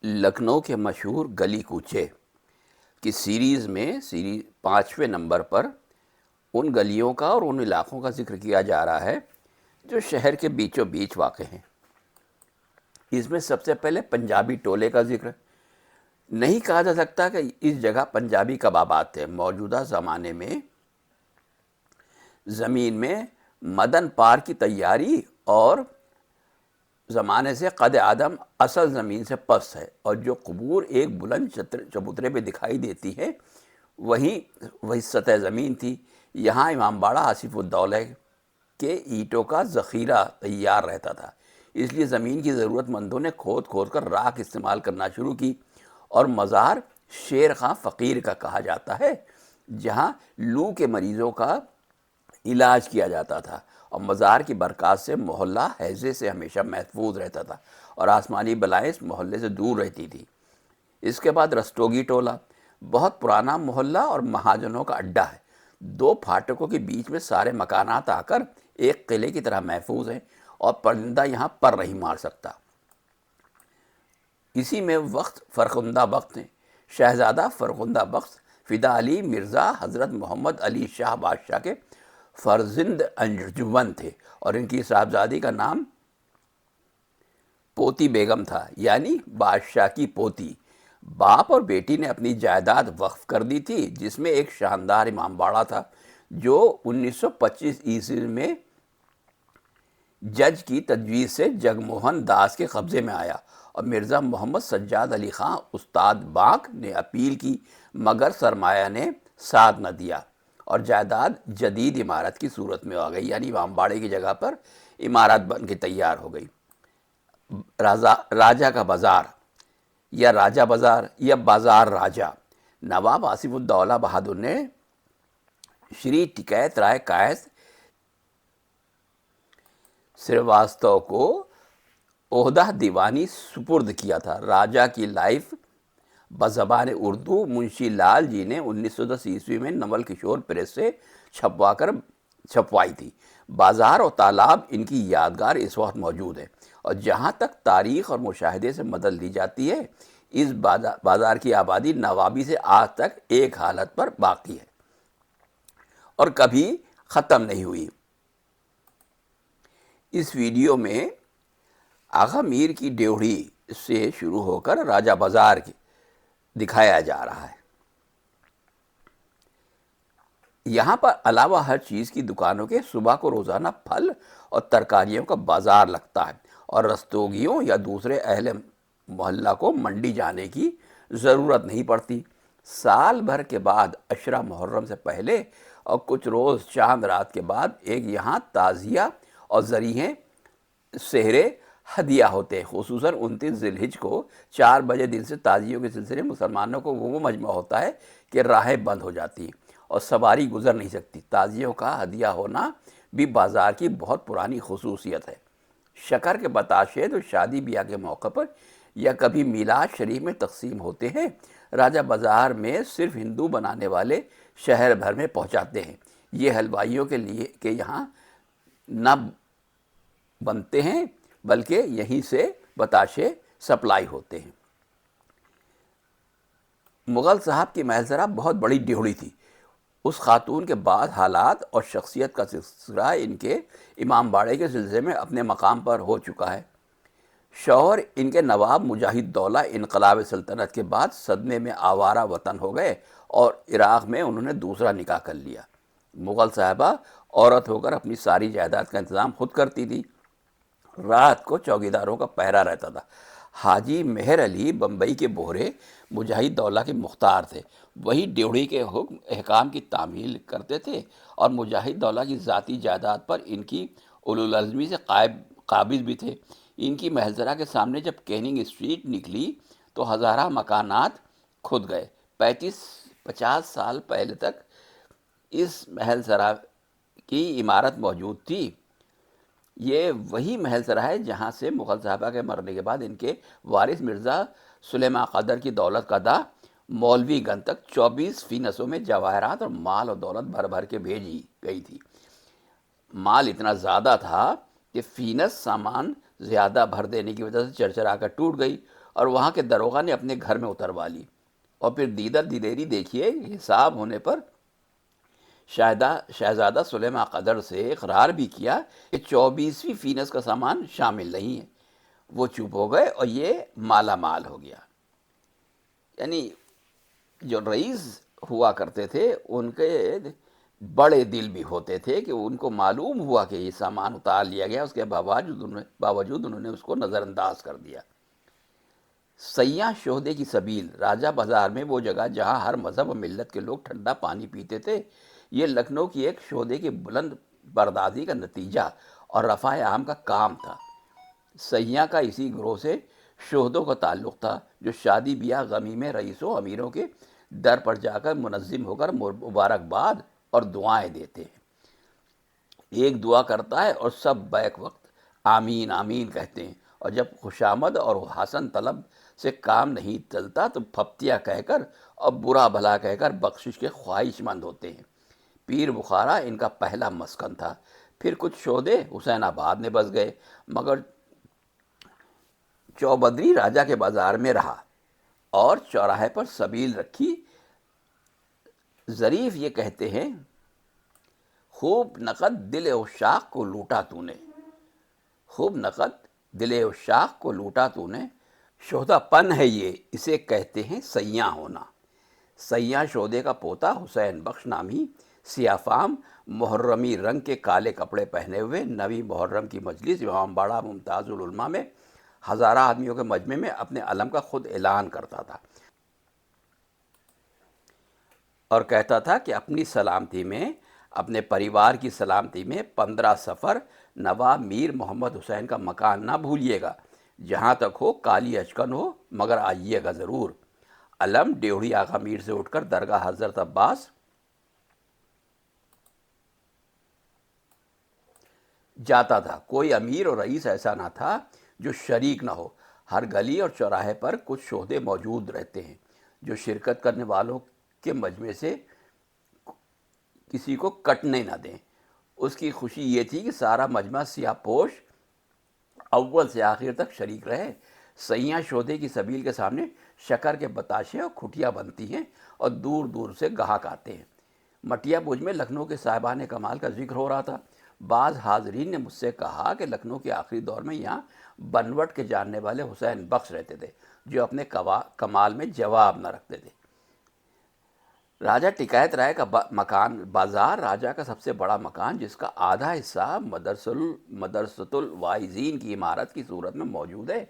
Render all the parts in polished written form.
لکھنؤ کے مشہور گلی کوچے کی سیریز میں 5ویں نمبر پر ان گلیوں کا اور ان علاقوں کا ذکر کیا جا رہا ہے جو شہر کے بیچوں بیچ واقع ہیں۔ اس میں سب سے پہلے پنجابی ٹولے کا ذکر نہیں کہا جا سکتا کہ اس جگہ پنجابی کبابات تھے۔ موجودہ زمانے میں زمین میں مدن پار کی تیاری اور زمانے سے قد آدم اصل زمین سے پس ہے، اور جو قبور ایک بلند چبوترے پہ دکھائی دیتی ہے وہی سطح زمین تھی۔ یہاں امام باڑہ آصف الدولہ کے اینٹوں کا ذخیرہ تیار رہتا تھا، اس لیے زمین کی ضرورت مندوں نے کھود کھود کر راکھ استعمال کرنا شروع کی، اور مزار شیر خان فقیر کا کہا جاتا ہے جہاں لو کے مریضوں کا علاج کیا جاتا تھا، اور مزار کی برکات سے محلہ ہیضے سے ہمیشہ محفوظ رہتا تھا اور آسمانی بلائیں اس محلے سے دور رہتی تھی۔ اس کے بعد رستوگی ٹولہ بہت پرانا محلہ اور مہاجنوں کا اڈہ ہے۔ 2 پھاٹکوں کے بیچ میں سارے مکانات آ کر ایک قلعے کی طرح محفوظ ہیں اور پرندہ یہاں پر نہیں مار سکتا۔ اسی میں وقت فرخندہ بخت ہیں۔ شہزادہ فرخندہ بخت فدا علی مرزا حضرت محمد علی شاہ بادشاہ کے فرزند انجمن تھے، اور ان کی صاحبزادی کا نام پوتی بیگم تھا، یعنی بادشاہ کی پوتی۔ باپ اور بیٹی نے اپنی جائیداد وقف کر دی تھی، جس میں ایک شاندار امام باڑہ تھا جو 1925 میں جج کی تجویز سے جگموہن داس کے قبضے میں آیا، اور مرزا محمد سجاد علی خان استاد بانک نے اپیل کی، مگر سرمایہ نے ساتھ نہ دیا، اور جائیداد جدید عمارت کی صورت میں آ گئی، یعنی امام باڑے کی جگہ پر عمارت بن کے تیار ہو گئی۔ راجہ کا بازار یا راجہ بازار یا بازار راجہ، نواب آصف الدولہ بہادر نے شری ٹکیت رائے کائس سریواستو کو عہدہ دیوانی سپرد کیا تھا۔ راجہ کی لائف بزبان اردو منشی لال جی نے 1910 میں نول کشور پریس سے چھپوائی تھی۔ بازار اور تالاب ان کی یادگار اس وقت موجود ہے، اور جہاں تک تاریخ اور مشاہدے سے مدد لی جاتی ہے، اس بازار کی آبادی نوابی سے آج تک ایک حالت پر باقی ہے اور کبھی ختم نہیں ہوئی۔ اس ویڈیو میں آغا میر کی ڈیوڑھی سے شروع ہو کر راجہ بازار دکھایا جا رہا ہے۔ یہاں پر علاوہ ہر چیز کی دکانوں کے صبح کو روزانہ پھل اور ترکاریوں کا بازار لگتا ہے، اور رستوگیوں یا دوسرے اہل محلہ کو منڈی جانے کی ضرورت نہیں پڑتی۔ سال بھر کے بعد عشرہ محرم سے پہلے اور کچھ روز چاند رات کے بعد ایک یہاں تعزیہ اور ذریعے سحرے ہدیہ ہوتے ہیں۔ خصوصاً 29 ذی الحج کو 4 بجے دن سے تعزیوں کے سلسلے مسلمانوں کو وہ مجمع ہوتا ہے کہ راہیں بند ہو جاتی ہیں اور سواری گزر نہیں سکتی۔ تعزیوں کا ہدیہ ہونا بھی بازار کی بہت پرانی خصوصیت ہے۔ شکر کے بتاشے جو شادی بیاہ کے موقع پر یا کبھی میلاد شریف میں تقسیم ہوتے ہیں، راجہ بازار میں صرف ہندو بنانے والے شہر بھر میں پہنچاتے ہیں۔ یہ حلوائیوں کے لیے کہ یہاں نہ بنتے ہیں بلکہ یہیں سے بتاشے سپلائی ہوتے ہیں۔ مغل صاحب کی محل بہت بڑی ڈیوڑھی تھی۔ اس خاتون کے بعد حالات اور شخصیت کا سلسلہ ان کے امام باڑے کے سلسلے میں اپنے مقام پر ہو چکا ہے۔ شوہر ان کے نواب مجاہد دولہ انقلاب سلطنت کے بعد صدمے میں آوارہ وطن ہو گئے اور عراق میں انہوں نے دوسرا نکاح کر لیا۔ مغل صاحبہ عورت ہو کر اپنی ساری جائیداد کا انتظام خود کرتی تھی۔ رات کو چوکیداروں کا پہرا رہتا تھا۔ حاجی مہر علی بمبئی کے بوہرے مجاہد دولہ کے مختار تھے، وہی ڈیوڑھی کے حکم احکام کی تعمیل کرتے تھے، اور مجاہد دولہ کی ذاتی جائیداد پر ان کی اولوالعزمی سے قابض بھی تھے۔ ان کی محل کے سامنے جب کیننگ اسٹریٹ نکلی تو ہزارہ مکانات کھد گئے۔ 50 سال پہلے تک اس محل کی عمارت موجود تھی۔ یہ وہی محل ہے جہاں سے مغل صاحبہ کے مرنے کے بعد ان کے وارث مرزا سلیمان قدر کی دولت کا دا مولوی گنج تک 24 فینسوں میں جواہرات اور مال اور دولت بھر بھر کے بھیجی گئی تھی۔ مال اتنا زیادہ تھا کہ فینس سامان زیادہ بھر دینے کی وجہ سے چرچرا کر ٹوٹ گئی، اور وہاں کے دروغہ نے اپنے گھر میں اتروا لی، اور پھر دیدر دلیری دیکھیے، حساب ہونے پر شہزادہ سلیمان قدر سے اقرار بھی کیا کہ 24ویں فینس کا سامان شامل نہیں ہے۔ وہ چپ ہو گئے اور یہ مالا مال ہو گیا۔ یعنی جو رئیس ہوا کرتے تھے ان کے بڑے دل بھی ہوتے تھے کہ ان کو معلوم ہوا کہ یہ سامان اتار لیا گیا، اس کے باوجود انہوں نے اس کو نظر انداز کر دیا۔ سیاح شہدے کی سبیل، راجہ بازار میں وہ جگہ جہاں ہر مذہب و ملت کے لوگ ٹھنڈا پانی پیتے تھے، یہ لکھنؤ کی ایک شہدے کی بلند برداری کا نتیجہ اور رفع عام کا کام تھا۔ سیاح کا اسی گروہ سے شہدوں کا تعلق تھا جو شادی بیاہ غمی میں رئیسوں امیروں کے در پر جا کر منظم ہو کر مبارکباد اور دعائیں دیتے ہیں۔ ایک دعا کرتا ہے اور سب بیک وقت آمین آمین کہتے ہیں، اور جب خوشامد اور حسن طلب سے کام نہیں چلتا تو پھپتیا کہہ کر اور برا بھلا کہہ کر بخشش کے خواہش مند ہوتے ہیں۔ پیر بخارا ان کا پہلا مسکن تھا، پھر کچھ شہدے حسین آباد میں بس گئے، مگر چوبدری راجہ کے بازار میں رہا اور چوراہے پر سبیل رکھی۔ ظریف یہ کہتے ہیں، خوب نقد دل عشاق کو لوٹا تو نے، خوب نقد دل عشاق کو لوٹا تو نے، شہدہ پن ہے یہ، اسے کہتے ہیں سیاح ہونا۔ سیاح شہدے کا پوتا حسین بخش نامی سیاہ فام محرمی رنگ کے کالے کپڑے پہنے ہوئے نویں محرم کی مجلس امام باڑہ ممتاز العلماء میں ہزارہ آدمیوں کے مجمع میں اپنے علم کا خود اعلان کرتا تھا اور کہتا تھا کہ اپنی سلامتی میں، اپنے پریوار کی سلامتی میں 15 سفر نواب میر محمد حسین کا مکان نہ بھولیے گا، جہاں تک ہو کالی اچکن ہو مگر آئیے گا ضرور۔ علم ڈیوڑی آغا میر سے اٹھ کر درگاہ حضرت عباس جاتا تھا۔ کوئی امیر اور رئیس ایسا نہ تھا جو شریک نہ ہو۔ ہر گلی اور چوراہے پر کچھ شہدے موجود رہتے ہیں جو شرکت کرنے والوں کے مجمع سے کسی کو کٹنے نہ دیں۔ اس کی خوشی یہ تھی کہ سارا مجمع سیاہ پوش اول سے آخر تک شریک رہے۔ سیاح شہدے کی سبیل کے سامنے شکر کے بتاشے اور کھٹیاں بنتی ہیں اور دور دور سے گاہک آتے ہیں۔ مٹیا پوج میں لکھنؤ کے صاحبان کمال کا ذکر ہو رہا تھا۔ بعض حاضرین نے مجھ سے کہا کہ لکھنؤ کے آخری دور میں یہاں بنوٹ کے جاننے والے حسین بخش رہتے تھے جو اپنے کمال میں جواب نہ رکھتے تھے۔ راجہ ٹکایت رائے کا مکان بازار راجہ کا سب سے بڑا مکان، جس کا آدھا حصہ مدرسۃ الواعظین کی عمارت کی صورت میں موجود ہے،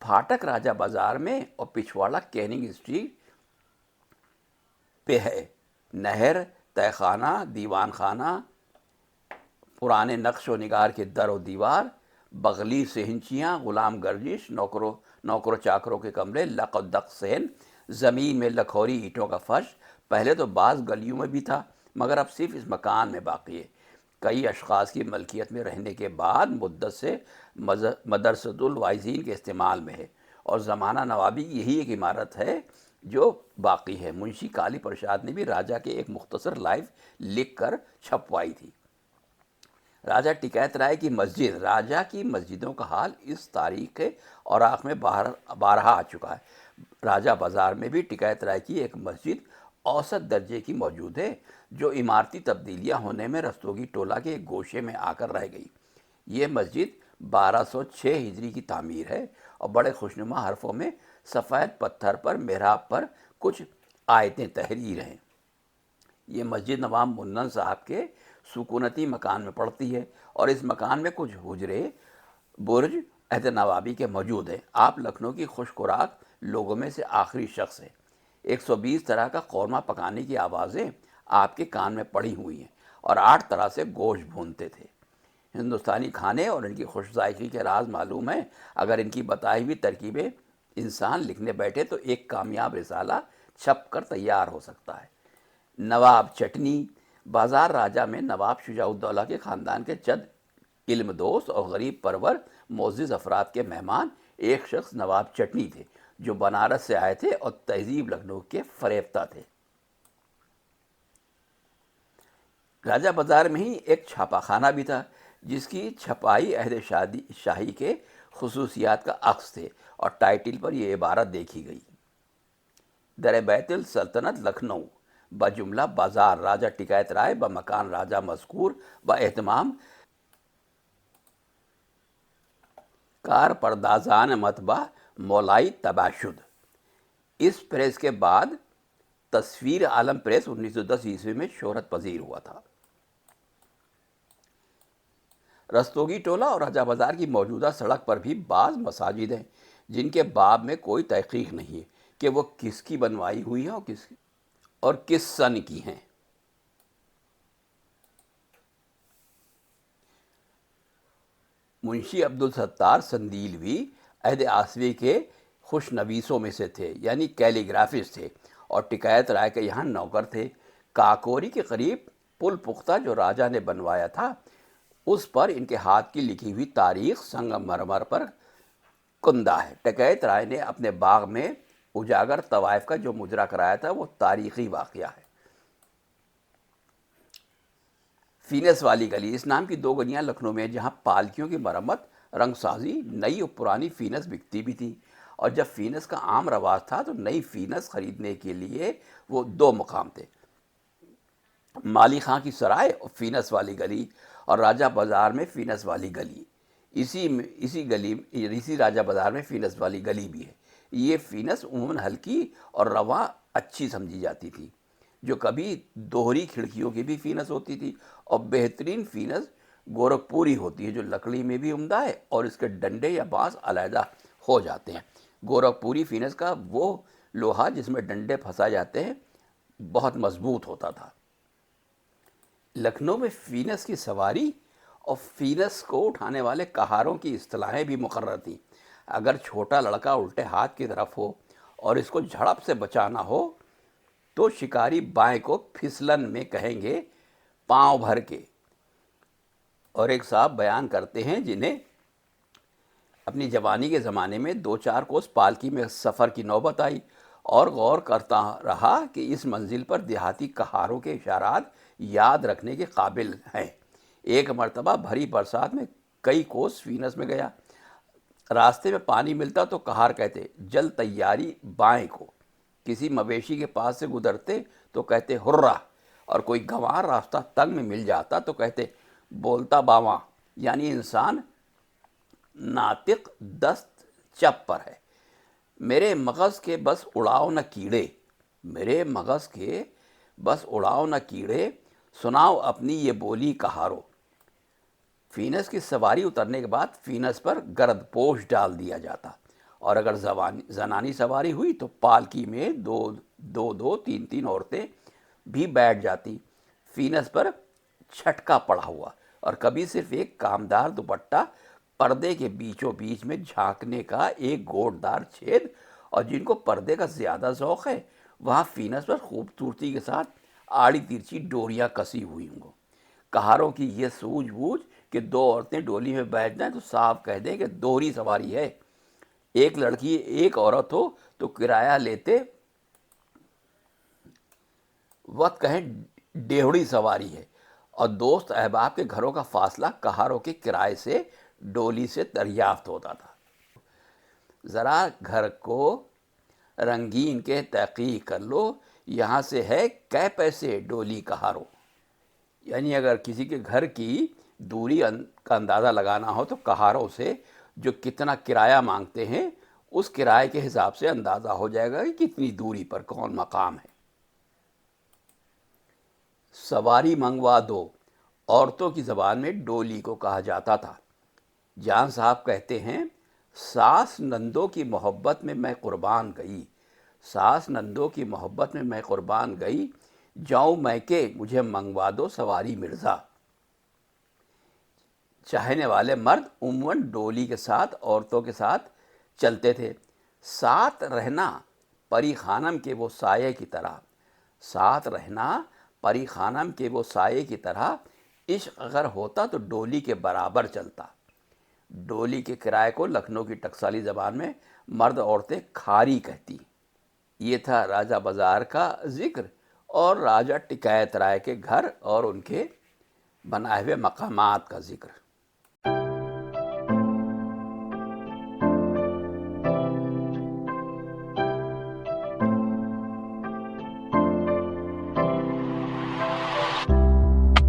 پھاٹک راجہ بازار میں اور پچھواڑا کیننگ اسٹریٹ پہ ہے۔ نہر، تہہ خانہ، دیوان خانہ، پرانے نقش و نگار کے در و دیوار، بغلی سہنچیاں، غلام گردش، نوکروں چاکروں کے کمرے، لق و دق صحن، زمین میں لکھوری اینٹوں کا فرش پہلے تو بعض گلیوں میں بھی تھا مگر اب صرف اس مکان میں باقی ہے۔ کئی اشخاص کی ملکیت میں رہنے کے بعد مدت سے مدرسۃ الواعظین کے استعمال میں ہے، اور زمانہ نوابی کی یہی ایک عمارت ہے جو باقی ہے۔ منشی کالی پرساد نے بھی راجہ کے ایک مختصر لائف لکھ کر چھپوائی تھی۔ راجہ ٹکایت رائے کی مسجد، راجہ کی مسجدوں کا حال اس تاریخ کے اوراق میں بارہا آ چکا ہے۔ راجہ بازار میں بھی ٹکایت رائے کی ایک مسجد اوسط درجے کی موجود ہے جو عمارتی تبدیلیاں ہونے میں رستوگی ٹولہ کے ایک گوشے میں آ کر رہ گئی۔ یہ مسجد 1206 ہجری کی تعمیر ہے اور بڑے خوشنما حرفوں میں سفید پتھر پر محراب پر کچھ آیتیں تحریر ہیں۔ یہ مسجد نواب منن صاحب کے سکونتی مکان میں پڑتی ہے اور اس مکان میں کچھ حجرے برج عہد نوابی کے موجود ہیں۔ آپ لکھنؤ کی خوش خوراک لوگوں میں سے آخری شخص ہیں۔ 120 طرح کا قورمہ پکانے کی آوازیں آپ کے کان میں پڑی ہوئی ہیں اور 8 طرح سے گوشت بھونتے تھے۔ ہندوستانی کھانے اور ان کی خوش ذائقی کے راز معلوم ہیں۔ اگر ان کی بتائی ہوئی ترکیبیں انسان لکھنے بیٹھے تو ایک کامیاب رسالہ چھپ کر تیار ہو سکتا ہے۔ نواب چٹنی، بازار راجہ میں نواب شجاع الدولہ کے خاندان کے چند علم دوست اور غریب پرور معزز افراد کے مہمان ایک شخص نواب چٹنی تھے جو بنارس سے آئے تھے اور تہذیب لکھنؤ کے فریفتہ تھے۔ راجہ بازار میں ہی ایک چھاپا خانہ بھی تھا جس کی چھپائی عہد شاہی کے خصوصیات کا عکس تھے، اور ٹائٹل پر یہ عبارت دیکھی گئی: در بیت السلطنت لکھنؤ، بجملہ بازار راجہ ٹکایت رائے بمکان راجہ مذکور با اہتمام کار پردازان مطبع مولائی تباہ شد۔ اس پریس کے بعد تصویر عالم پریس 1910 میں شہرت پذیر ہوا تھا۔ رستوگی ٹولہ اور راجہ بازار کی موجودہ سڑک پر بھی بعض مساجد ہیں جن کے باب میں کوئی تحقیق نہیں ہے کہ وہ کس کی بنوائی ہوئی ہیں اور کس سن کی ہیں۔ منشی عبدالستار سندیلوی عہد آسوی کے خوش نویسوں میں سے تھے، یعنی کیلیگرافسٹ تھے، اور ٹکایت رائے کے یہاں نوکر تھے۔ کاکوری کے قریب پل پختہ جو راجہ نے بنوایا تھا، اس پر ان کے ہاتھ کی لکھی ہوئی تاریخ سنگ مرمر پر کندہ ہے۔ ٹکایت رائے نے اپنے باغ میں اجاگر طوائف کا جو مجرا کرایا تھا وہ تاریخی واقعہ ہے۔ فینس والی گلی، اس نام کی 2 گلیاں لکھنؤ میں ہیں جہاں پالکیوں کی مرمت، رنگ سازی، نئی اور پرانی فینس بکتی بھی تھی، اور جب فینس کا عام رواج تھا تو نئی فینس خریدنے کے لیے وہ 2 مقام تھے: مالی خاں کی سرائے اور فینس والی گلی، اور راجہ بازار میں فینس والی گلی۔ اسی راجہ بازار میں فینس والی گلی بھی ہے۔ یہ فینس عموماً ہلکی اور رواں اچھی سمجھی جاتی تھی، جو کبھی دوہری کھڑکیوں کی بھی فینس ہوتی تھی، اور بہترین فینس گورکھپوری ہوتی ہے جو لکڑی میں بھی عمدہ ہے اور اس کے ڈنڈے یا بانس علیحدہ ہو جاتے ہیں۔ گورکھپوری فینس کا وہ لوہا جس میں ڈنڈے پھنسائے جاتے ہیں بہت مضبوط ہوتا تھا۔ لکھنؤ میں فینس کی سواری اور فینس کو اٹھانے والے کہاروں کی اصطلاحیں بھی مقرر تھیں۔ اگر چھوٹا لڑکا الٹے ہاتھ کی طرف ہو اور اس کو جھڑپ سے بچانا ہو تو شکاری بائیں کو پھسلن میں کہیں گے پاؤں بھر کے۔ اور ایک صاحب بیان کرتے ہیں جنہیں اپنی جوانی کے زمانے میں 2-4 کوس پالکی میں سفر کی نوبت آئی، اور غور کرتا رہا کہ اس منزل پر دیہاتی کہاروں کے اشارات یاد رکھنے کے قابل ہیں۔ ایک مرتبہ بھری برسات میں کئی کوس فینس میں گیا، راستے میں پانی ملتا تو کہار کہتے جل تیاری بائیں کو، کسی مویشی کے پاس سے گزرتے تو کہتے ہررا، اور کوئی گنوار راستہ تنگ میں مل جاتا تو کہتے بولتا باواں، یعنی انسان ناطق دست چپ پر ہے۔ میرے مغز کے بس اڑاؤ نہ کیڑے، میرے مغز کے بس اڑاؤ نہ کیڑے، سناؤ اپنی یہ بولی کہارو۔ فینس کی سواری اترنے کے بعد فینس پر گرد پوش ڈال دیا جاتا، اور اگر زنانی سواری ہوئی تو پالکی میں 2-2 عورتیں بھی بیٹھ جاتی، فینس پر چھٹکا پڑا ہوا، اور کبھی صرف ایک کامدار دوپٹہ پردے کے بیچوں بیچ میں جھانکنے کا ایک گوٹدار چھید، اور جن کو پردے کا زیادہ ذوق ہے وہاں فینس پر خوبصورتی کے ساتھ آڑی ترچی ڈوریاں کسی ہوئی ہوں۔ کہاروں کی یہ سوجھ بوجھ کہ 2 عورتیں ڈولی میں بیٹھ جائیں تو صاف کہہ دیں کہ دوہری سواری ہے۔ ایک لڑکی ایک عورت ہو تو کرایہ لیتے وقت کہیں ڈیہڑی سواری ہے، اور دوست احباب کے گھروں کا فاصلہ کہاروں کے کرائے سے ڈولی سے دریافت ہوتا تھا۔ ذرا گھر کو رنگین کے تحقیق کر لو، یہاں سے ہے کئے پیسے ڈولی کہارو۔ یعنی اگر کسی کے گھر کی دوری کا اندازہ لگانا ہو تو کہاروں سے جو کتنا کرایہ مانگتے ہیں اس کرائے کے حساب سے اندازہ ہو جائے گا کہ کتنی دوری پر کون مقام ہے۔ سواری منگوا دو، عورتوں کی زبان میں ڈولی کو کہا جاتا تھا۔ جان صاحب کہتے ہیں ساس نندوں کی محبت میں میں قربان گئی، ساس نندوں کی محبت میں میں قربان گئی، جاؤں میں کہ مجھے منگوا دو سواری مرزا۔ چاہنے والے مرد عموماً ڈولی کے ساتھ عورتوں کے ساتھ چلتے تھے۔ ساتھ رہنا پری خانم کے وہ سائے کی طرح، ساتھ رہنا پری خانم کے وہ سائے کی طرح، عشق اگر ہوتا تو ڈولی کے برابر چلتا۔ ڈولی کے کرائے کو لکھنؤ کی ٹکسالی زبان میں مرد عورتیں کھاری کہتی۔ یہ تھا راجہ بازار کا ذکر اور راجہ ٹکایت رائے کے گھر اور ان کے بنائے ہوئے مقامات کا ذکر۔